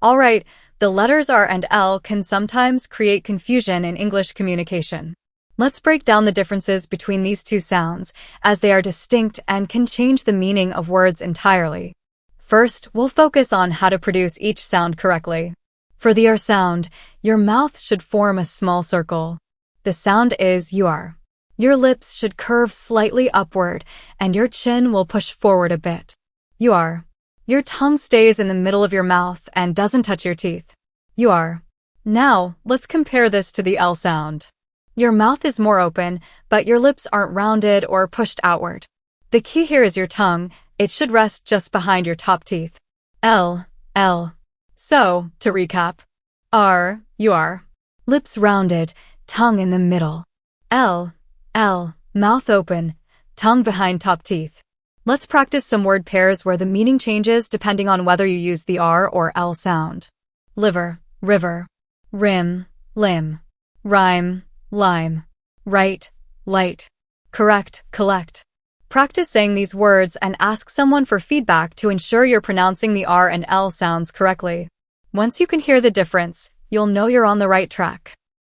Alright, the letters R and L can sometimes create confusion in English communication. Let's break down the differences between these two sounds, as they are distinct and can change the meaning of words entirely. First, we'll focus on how to produce each sound correctly. For the R sound, your mouth should form a small circle. The sound is you are. Your lips should curve slightly upward, and your chin will push forward a bit. You are. Your tongue stays in the middle of your mouth and doesn't touch your teeth. You are. Now, let's compare this to the L sound. Your mouth is more open, but your lips aren't rounded or pushed outward. The key here is your tongue. It should rest just behind your top teeth. L. So, to recap. R, you are. Lips rounded, tongue in the middle. L, mouth open, tongue behind top teeth. Let's practice some word pairs where the meaning changes depending on whether you use the R or L sound. Liver, river. Rim, limb. Rhyme, lime. Right, light. Correct, collect. Practice saying these words and ask someone for feedback to ensure you're pronouncing the R and L sounds correctly. Once you can hear the difference, you'll know you're on the right track.